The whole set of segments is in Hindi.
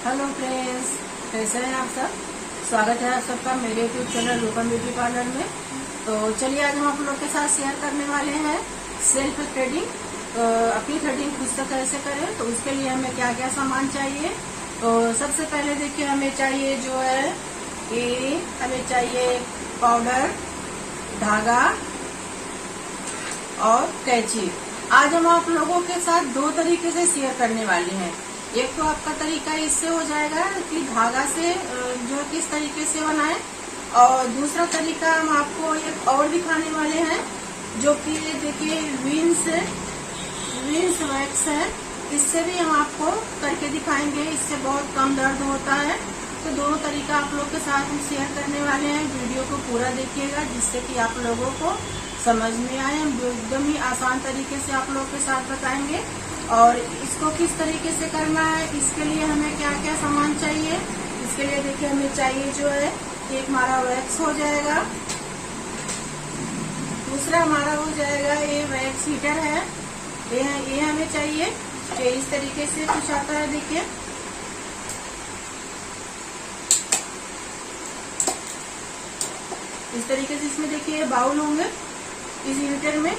हेलो फ्रेंड्स, कैसे हैं आप सब। स्वागत है आप सबका मेरे यूट्यूब चैनल रूपम ब्यूटी पार्लर में। तो चलिए आज हम आप लोग के साथ शेयर करने वाले हैं सेल्फ थ्रेडिंग। अपनी थ्रेडिंग खुद से कैसे करें, तो उसके लिए हमें क्या क्या सामान चाहिए। तो सबसे पहले देखिए हमें चाहिए जो है ये हमें चाहिए पाउडर, धागा और कैंची। आज हम आप लोगों के साथ दो तरीके से शेयर करने वाले हैं। एक तो आपका तरीका इससे हो जाएगा कि धागा से जो किस तरीके से बनाएं, और दूसरा तरीका हम आपको एक और दिखाने वाले हैं जो कि देखिए विंस वैक्स है। इससे भी हम आपको करके दिखाएंगे, इससे बहुत कम दर्द होता है। तो दोनों तरीका आप लोग के साथ हम शेयर करने वाले हैं। वीडियो को पूरा देखिएगा जिससे कि आप लोगों को समझ में आए। हम एकदम ही आसान तरीके से आप लोग के साथ बताएंगे और इसको किस तरीके से करना है, इसके लिए हमें क्या क्या सामान चाहिए। इसके लिए देखिए हमें चाहिए जो है एक हमारा वैक्स हो जाएगा, दूसरा हमारा हो जाएगा ये वैक्स हीटर है, ये हमें चाहिए। ये इस तरीके से कुछ आता है, देखिए इस तरीके से। इसमें देखिए बाउल होंगे इस हीटर में।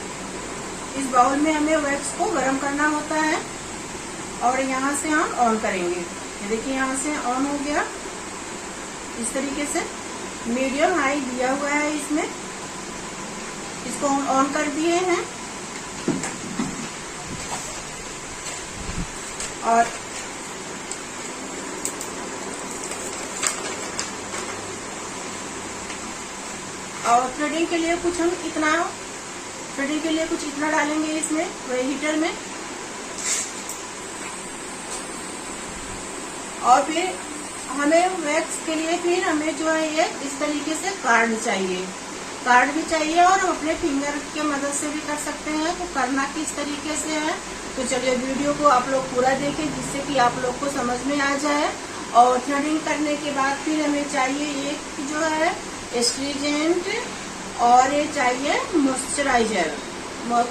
इस बाउल में हमें वैक्स को गर्म करना होता है और यहाँ से हम ऑन करेंगे। ये देखिए यहाँ से ऑन हो गया। इस तरीके से मीडियम हाई दिया हुआ है इसमें। इसको हम ऑन कर दिए हैं और थ्रेडिंग के लिए कुछ इतना डालेंगे इसमें वही हीटर में। और फिर हमें वैक्स के लिए फिर हमें जो है ये इस तरीके से कार्ड भी चाहिए और हम अपने फिंगर के मदद से भी कर सकते हैं। तो करना किस तरीके से है, तो चलिए वीडियो को आप लोग पूरा देखें जिससे कि आप लोग को समझ में आ जाए। और थ्रेडिंग करने के बाद फिर हमें चाहिए एक जो है एस्ट्रीजेंट और ये चाहिए मॉइस्चराइजर।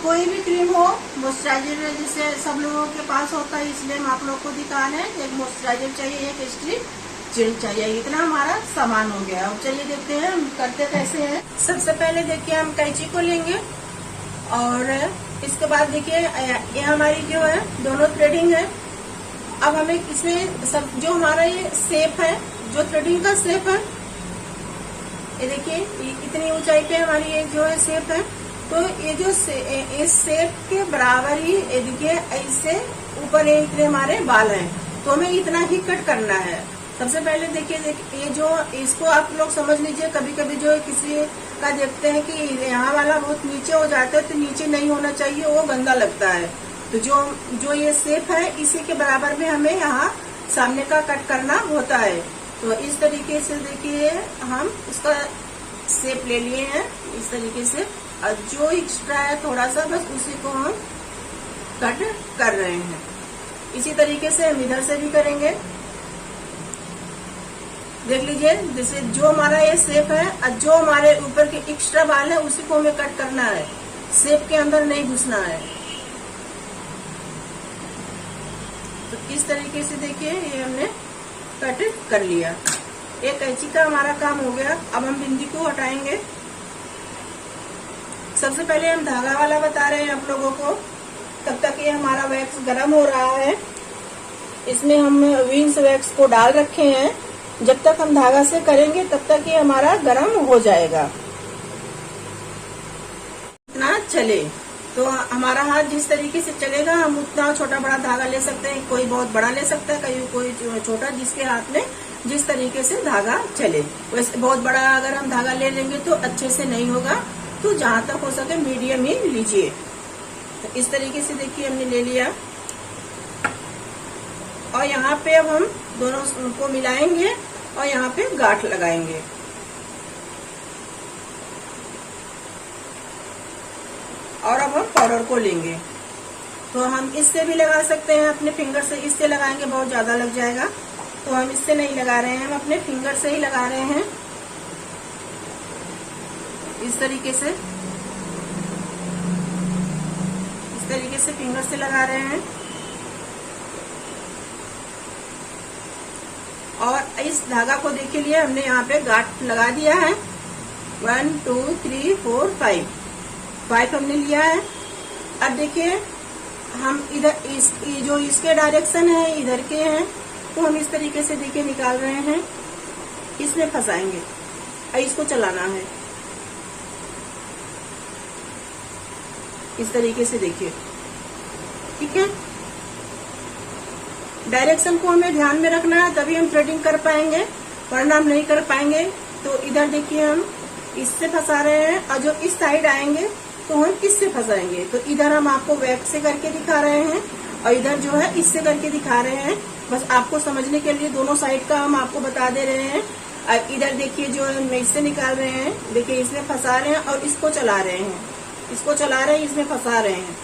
कोई भी क्रीम हो, मॉइस्चराइजर जैसे सब लोगों के पास होता है, इसलिए हम आप लोग को दिखा रहे हैं। एक मॉइस्चराइजर चाहिए, एक एस्ट्रीजेंट चाहिए। इतना हमारा सामान हो गया। अब चलिए देखते हैं हम करते कैसे हैं। सबसे पहले देखिए हम कैंची को लेंगे और इसके बाद देखिए ये हमारी जो है दोनों थ्रेडिंग है। अब हमें इसमें सब जो हमारा ये शेप है, जो थ्रेडिंग का शेप है, ये देखिए इतनी ऊंचाई पे हमारी ये जो है शेप है। तो ये जो इस शेप के बराबर ही ये देखिए इससे ऊपर ये इतने हमारे बाल हैं, तो हमें इतना ही कट करना है। सबसे पहले देखिए ये जो इसको आप लोग समझ लीजिए। कभी कभी जो किसी का देखते हैं कि यहाँ वाला बहुत नीचे हो जाता है, तो नीचे नहीं होना चाहिए, वो गंदा लगता है। तो जो ये शेप है इसी के बराबर में हमें यहाँ सामने का कट करना होता है। तो इस तरीके से देखिए हम इसका शेप ले लिए हैं इस तरीके से, और जो एक्स्ट्रा है थोड़ा सा बस उसी को हम कट कर रहे हैं। इसी तरीके से हम इधर से भी करेंगे। देख लीजिए जैसे जो हमारा ये शेप है और जो हमारे ऊपर के एक्स्ट्रा बाल है उसी को हमें कट करना है, शेप के अंदर नहीं घुसना है। तो इस तरीके से देखिए ये हमने कट कर लिया। एक कैंची का हमारा काम हो गया। अब हम बिंदी को हटाएंगे। सबसे पहले हम धागा वाला बता रहे हैं आप लोगों को। तब तक ये हमारा वैक्स गर्म हो रहा है। इसमें हम विंस वैक्स को डाल रखे हैं। जब तक हम धागा से करेंगे तब तक ये हमारा गर्म हो जाएगा। इतना चले तो हमारा हाथ जिस तरीके से चलेगा हम उतना छोटा बड़ा धागा ले सकते हैं। कोई बहुत बड़ा ले सकता है, कोई छोटा, जिसके हाथ में जिस तरीके से धागा चले। वैसे बहुत बड़ा अगर हम धागा ले लेंगे तो अच्छे से नहीं होगा, तो जहां तक हो सके मीडियम ही लीजिए। तो इस तरीके से देखिए हमने ले लिया और यहाँ पे अब हम दोनों को मिलाएंगे और यहाँ पे गांठ लगाएंगे। और अब हम पाउडर को लेंगे, तो हम इससे भी लगा सकते हैं अपने फिंगर से। इससे लगाएंगे बहुत ज्यादा लग जाएगा, तो हम इससे नहीं लगा रहे हैं, हम अपने फिंगर से ही लगा रहे हैं। इस तरीके से फिंगर से लगा रहे हैं। इस धागा को देख के लिए हमने यहाँ पे गांठ लगा दिया है। 1 2 3 4 5 हमने लिया है। अब देखिए हम इधर जो इसके डायरेक्शन है इधर के हैं, तो हम इस तरीके से देखिए निकाल रहे हैं, इसमें फंसाएंगे और इसको चलाना है इस तरीके से देखिए, ठीक है। डायरेक्शन को हमें ध्यान में रखना है, तभी हम थ्रेडिंग कर पाएंगे, वरना हम नहीं कर पाएंगे। तो इधर देखिए हम इससे फंसा रहे हैं और जो इस साइड आएंगे तो हम इससे फंसाएंगे। तो इधर हम आपको वैक्स से करके दिखा रहे हैं और इधर जो है इससे करके दिखा रहे हैं, बस आपको समझने के लिए दोनों साइड का हम आपको बता दे रहे हैं। और इधर देखिए जो हम इससे निकाल रहे हैं, देखिए इसमें फंसा रहे हैं और इसको चला रहे हैं, इसको चला रहे हैं, इसमें फंसा रहे हैं।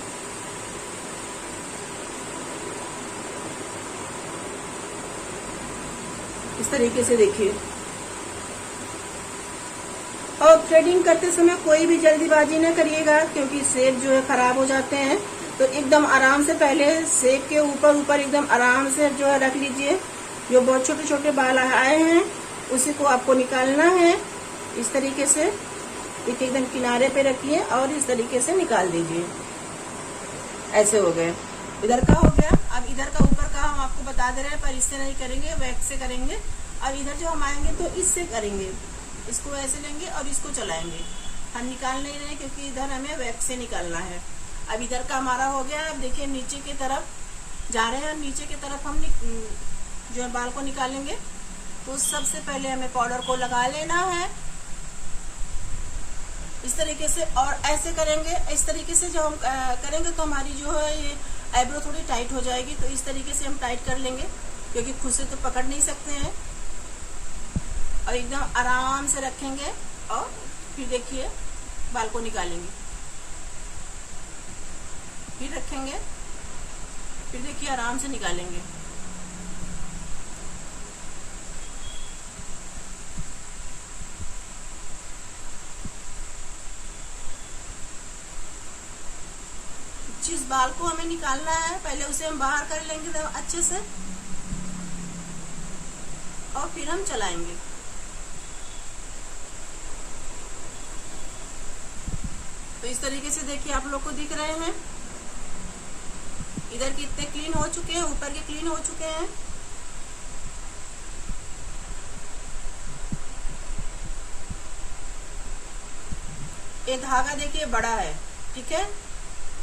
इस तरीके से देखिए। और थ्रेडिंग करते समय कोई भी जल्दीबाजी न करिएगा, क्योंकि सेब जो है खराब हो जाते हैं। तो एकदम आराम से पहले सेब के ऊपर एकदम आराम से जो है रख लीजिए। जो बहुत छोटे छोटे बाल आए हैं उसी को आपको निकालना है इस तरीके से। देखिए एकदम किनारे पे रखिए और इस तरीके से निकाल दीजिए। ऐसे हो गए, इधर का हो गया। अब इधर का ऊपर का हम आपको बता दे रहे हैं, पर इससे नहीं करेंगे, वैक्स से करेंगे। अब इधर जो हम आएंगे तो इससे करेंगे, इसको ऐसे लेंगे और इसको चलाएंगे। हम निकाल नहीं रहे क्योंकि इधर हमें वैक्स से निकालना है। अब इधर का हमारा हो गया। अब देखिए नीचे की तरफ जा रहे हैं, नीचे की तरफ हम जो है बाल को निकालेंगे। तो सबसे पहले हमें पाउडर को लगा लेना है इस तरीके से, और ऐसे करेंगे। इस तरीके से जब हम करेंगे तो हमारी जो है ये आईब्रो थोड़ी टाइट हो जाएगी। तो इस तरीके से हम टाइट कर लेंगे, क्योंकि खुद से तो पकड़ नहीं सकते हैं। और एकदम आराम से रखेंगे और फिर देखिए बाल को निकालेंगे, फिर रखेंगे, फिर देखिए आराम से निकालेंगे। जिस बाल को हमें निकालना है पहले उसे हम बाहर कर लेंगे अच्छे से, और फिर हम चलाएंगे। तो इस तरीके से देखिए आप लोग को दिख रहे हैं। इधर कितने क्लीन हो चुके हैं, ऊपर के क्लीन हो चुके हैं। ये धागा देखिए बड़ा है, ठीक है।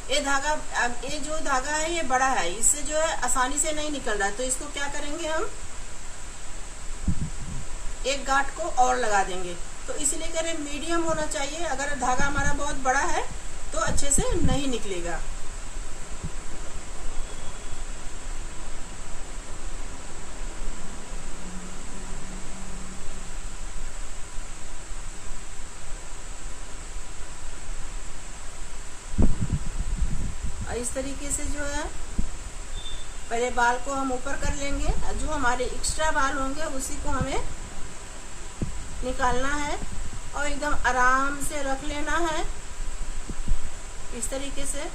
ये धागा, ये जो धागा है ये बड़ा है, इससे जो है आसानी से नहीं निकल रहा है। तो इसको क्या करेंगे, हम एक गांठ को और लगा देंगे। तो इसलिए करें मीडियम होना चाहिए। अगर धागा हमारा बहुत बड़ा है तो अच्छे से नहीं निकलेगा। और इस तरीके से जो है पहले बाल को हम ऊपर कर लेंगे, जो हमारे एक्स्ट्रा बाल होंगे उसी को हमें निकालना है और एकदम आराम से रख लेना है इस तरीके से।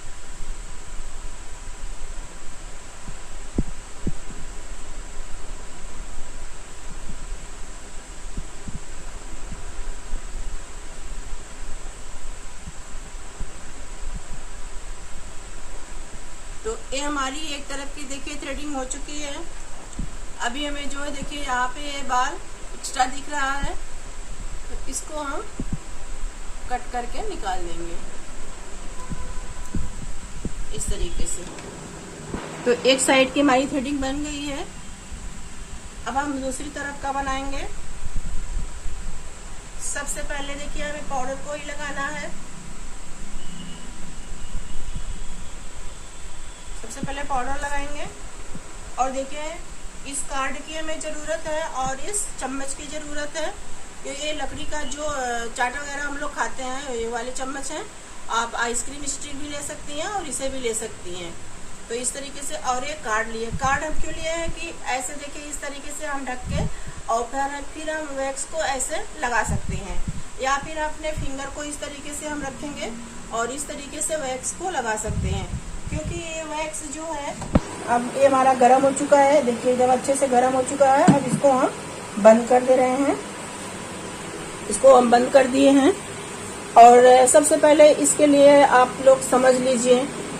तो ये हमारी एक तरफ की देखिए थ्रेडिंग हो चुकी है। अभी हमें जो है देखिए यहाँ पे ये बाल एक्स्ट्रा दिख रहा है, तो इसको हम कट करके निकाल देंगे इस तरीके से। तो एक साइड की हमारी थ्रेडिंग बन गई है। अब हम दूसरी तरफ का बनाएंगे। सबसे पहले देखिए हमें पाउडर को ही लगाना है। सबसे पहले पाउडर लगाएंगे और देखिए इस कार्ड की हमें ज़रूरत है और इस चम्मच की ज़रूरत है। ये लकड़ी का जो चाट वगैरह हम लोग खाते हैं ये वाले चम्मच हैं। आप आइसक्रीम स्टिक भी ले सकती हैं और इसे भी ले सकती हैं। तो इस तरीके से, और ये कार्ड लिए। कार्ड हम क्यों लिए हैं कि ऐसे देखिए इस तरीके से हम ढक के और फिर हम वैक्स को ऐसे लगा सकते हैं, या फिर अपने फिंगर को इस तरीके से हम रखेंगे और इस तरीके से वैक्स को लगा सकते हैं। क्योंकि ये वैक्स जो है अब ये हमारा गर्म हो चुका है। देखिए एकदम अच्छे से गर्म हो चुका है। अब इसको हम बंद कर दे रहे हैं। इसको हम बंद कर दिए हैं। और सबसे पहले इसके लिए आप लोग समझ लीजिए,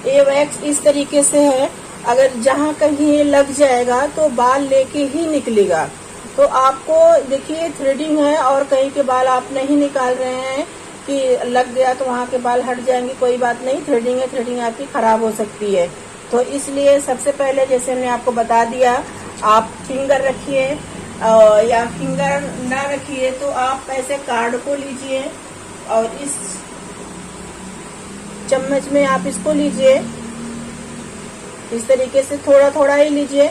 ये वैक्स इस तरीके से है, अगर जहाँ कहीं ये लग जाएगा तो बाल लेके ही निकलेगा। तो आपको देखिए थ्रेडिंग है और कहीं के बाल आप नहीं निकाल रहे हैं कि लग गया तो वहाँ के बाल हट जाएंगे, कोई बात नहीं, थ्रेडिंग है, थ्रेडिंग आपकी खराब हो सकती है। तो इसलिए सबसे पहले जैसे हमने आपको बता दिया, आप फिंगर रखिए या फिंगर ना रखिए तो आप ऐसे कार्ड को लीजिए और इस चम्मच में आप इसको लीजिए, इस तरीके से थोड़ा थोड़ा ही लीजिए,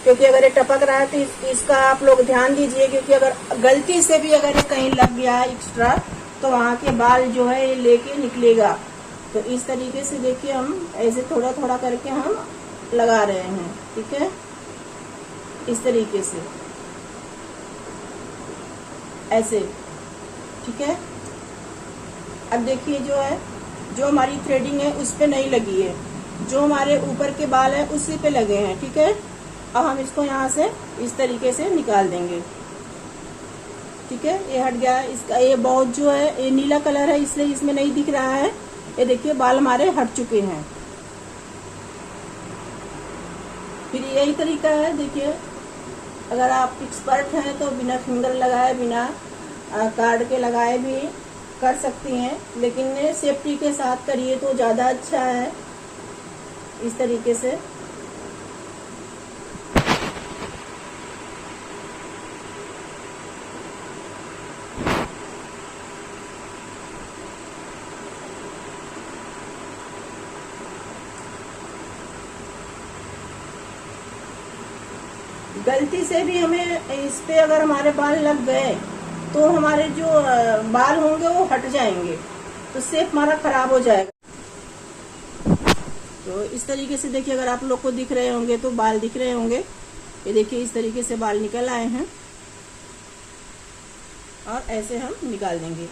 क्योंकि अगर ये टपक रहा है तो इसका आप लोग ध्यान दीजिए, क्योंकि अगर गलती से भी अगर ये कहीं लग गया एक्स्ट्रा तो वहाँ के बाल जो है ये लेके निकलेगा। तो इस तरीके से देखिए हम ऐसे थोड़ा थोड़ा करके हम लगा रहे हैं, ठीक है, इस तरीके से ऐसे, ठीक है। अब देखिए जो हमारी थ्रेडिंग है उस पे नहीं लगी है, जो हमारे ऊपर के बाल है उसी पे लगे हैं, ठीक है। अब हम इसको यहाँ से इस तरीके से निकाल देंगे, ठीक है। ये हट गया, इसका ये बहुत जो है ये नीला कलर है इसलिए इसमें नहीं दिख रहा है। ये देखिए बाल हमारे हट चुके हैं। फिर यही तरीका है, देखिए अगर आप एक्सपर्ट हैं तो बिना फिंगर लगाए, बिना कार्ड के लगाए भी कर सकती हैं, लेकिन सेफ्टी के साथ करिए तो ज़्यादा अच्छा है। इस तरीके से गलती से भी हमें इस पे अगर हमारे बाल लग गए तो हमारे जो बाल होंगे वो हट जाएंगे, तो शेप हमारा खराब हो जाएगा। तो इस तरीके से देखिए, अगर आप लोग को दिख रहे होंगे तो बाल दिख रहे होंगे, ये देखिए इस तरीके से बाल निकल आए हैं और ऐसे हम निकाल देंगे।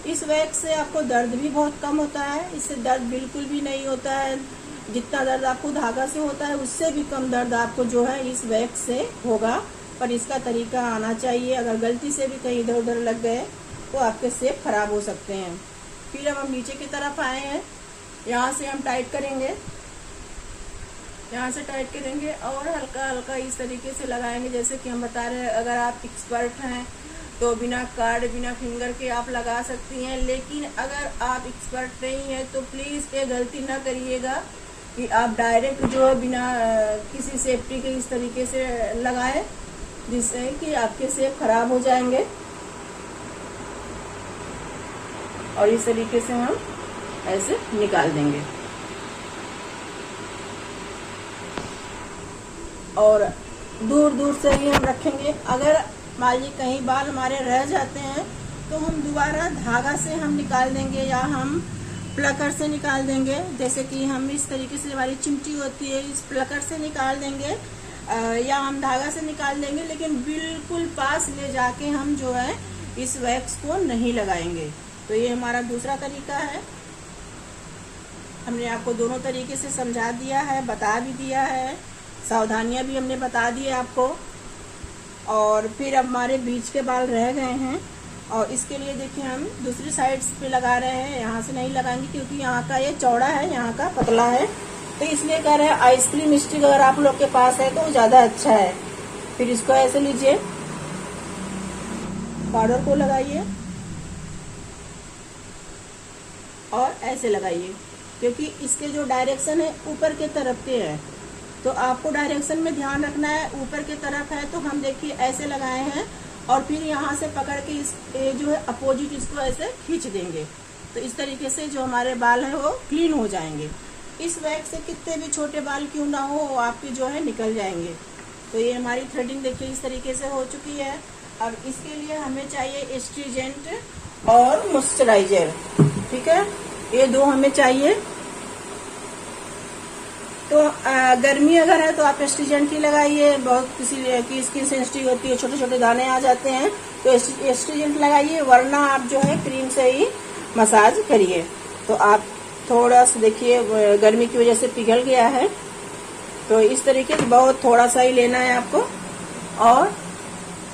इस वैक्स से आपको दर्द भी बहुत कम होता है, इससे दर्द बिल्कुल भी नहीं होता है। जितना दर्द आपको धागा से होता है उससे भी कम दर्द आपको जो है इस वैक्स से होगा, पर इसका तरीका आना चाहिए। अगर गलती से भी कहीं इधर उधर लग गए तो आपके शेप खराब हो सकते हैं। फिर हम नीचे की तरफ आए हैं, यहाँ से हम टाइट करेंगे, यहाँ से टाइट करेंगे और हल्का हल्का इस तरीके से लगाएंगे। जैसे कि हम बता रहे हैं, अगर आप एक्सपर्ट हैं तो बिना कार्ड, बिना फिंगर के आप लगा सकती हैं, लेकिन अगर आप एक्सपर्ट नहीं है तो प्लीज़ ये गलती ना करिएगा कि आप डायरेक्ट जो है बिना किसी सेफ्टी के इस तरीके से लगाएं, जिससे कि आपके शेप खराब हो जाएंगे। और इस तरीके से हम ऐसे निकाल देंगे और दूर दूर से ही हम रखेंगे। अगर मान लीजिए कहीं बाल हमारे रह जाते हैं तो हम दोबारा धागा से हम निकाल देंगे या हम प्लकर से निकाल देंगे। जैसे कि हम इस तरीके से हमारी चिमटी होती है, इस प्लकर से निकाल देंगे या हम धागा से निकाल देंगे, लेकिन बिल्कुल पास ले जाके हम जो है इस वैक्स को नहीं लगाएंगे। तो ये हमारा दूसरा तरीका है। हमने आपको दोनों तरीके से समझा दिया है, बता भी दिया है, सावधानियां भी हमने बता दी है आपको। और फिर अब हमारे बीच के बाल रह गए हैं और इसके लिए देखिए हम दूसरी साइड पे लगा रहे हैं। यहाँ से नहीं लगाएंगे क्योंकि यहाँ का ये चौड़ा है, यहाँ का पतला है, तो इसलिए कह रहे हैं आइसक्रीम स्टिक अगर आप लोग के पास है तो ज़्यादा अच्छा है। फिर इसको ऐसे लीजिए, पाउडर को लगाइए और ऐसे लगाइए, क्योंकि इसके जो डायरेक्शन है ऊपर के तरफ के है, तो आपको डायरेक्शन में ध्यान रखना है। ऊपर की तरफ है तो हम देखिए ऐसे लगाए हैं और फिर यहाँ से पकड़ के इस जो है अपोजिट इसको ऐसे खींच देंगे। तो इस तरीके से जो हमारे बाल है वो क्लीन हो जाएंगे। इस वैक्स से कितने भी छोटे बाल क्यों ना हो वो आपके जो है निकल जाएंगे। तो ये हमारी थ्रेडिंग देखिए इस तरीके से हो चुकी है। अब इसके लिए हमें चाहिए एस्ट्रीजेंट और मॉइस्चराइजर, ठीक है, ये दो हमें चाहिए। तो गर्मी अगर है तो आप एस्ट्रीजेंट ही लगाइए। बहुत किसी की स्किन सेंसिटिव होती है, छोटे छोटे दाने आ जाते हैं, तो एस्ट्रीजेंट लगाइए, वरना आप जो है क्रीम से ही मसाज करिए। तो आप थोड़ा सा देखिए गर्मी की वजह से पिघल गया है, तो इस तरीके से बहुत थोड़ा सा ही लेना है आपको और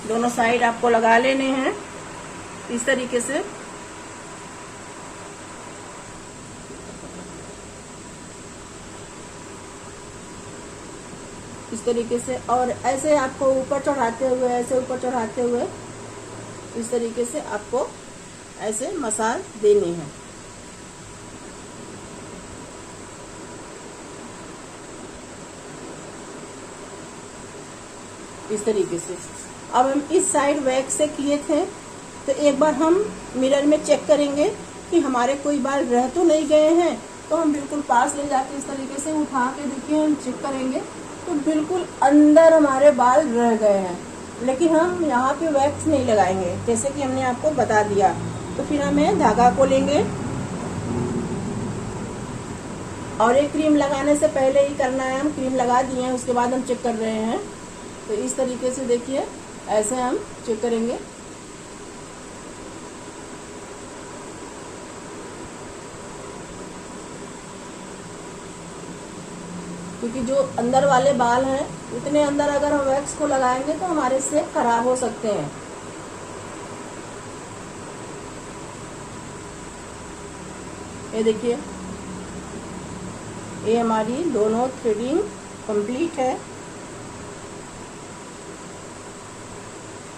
दोनों साइड आपको लगा लेने हैं इस तरीके से। इस तरीके से, और ऐसे आपको ऊपर चढ़ाते हुए, ऐसे ऊपर चढ़ाते हुए इस तरीके से आपको ऐसे मसाज देनी है। इस तरीके से। अब हम इस साइड वैक्स से किए थे, तो एक बार हम मिरर में चेक करेंगे कि हमारे कोई बाल रह तो नहीं गए हैं। तो हम बिल्कुल पास ले जाके इस तरीके से उठा के देखिए, हम चेक करेंगे तो बिल्कुल अंदर हमारे बाल रह गए हैं, लेकिन हम यहाँ पे वैक्स नहीं लगाएंगे जैसे कि हमने आपको बता दिया। तो फिर हमें धागा को लेंगे, और एक क्रीम लगाने से पहले ही करना है, हम क्रीम लगा दिए हैं उसके बाद हम चेक कर रहे हैं। तो इस तरीके से देखिए, ऐसे हम चेक करेंगे। क्योंकि जो अंदर वाले बाल हैं, उतने अंदर अगर हम वैक्स को लगाएंगे तो हमारे से खराब हो सकते हैं। ये देखिए, ये हमारी दोनों थ्रेडिंग कंप्लीट है,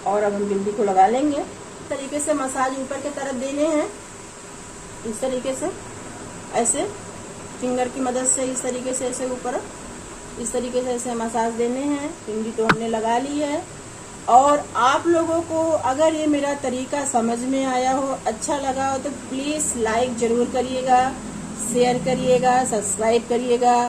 और अब हम बिंदी को लगा लेंगे। इस तरीके से मसाज ऊपर की तरफ देने हैं, इस तरीके से, ऐसे फिंगर की मदद से इस तरीके से, ऐसे ऊपर इस तरीके से ऐसे मसाज देने हैं। बिंदी तो हमने लगा ली है। और आप लोगों को अगर ये मेरा तरीका समझ में आया हो, अच्छा लगा हो, तो प्लीज़ लाइक ज़रूर करिएगा, शेयर करिएगा, सब्सक्राइब करिएगा।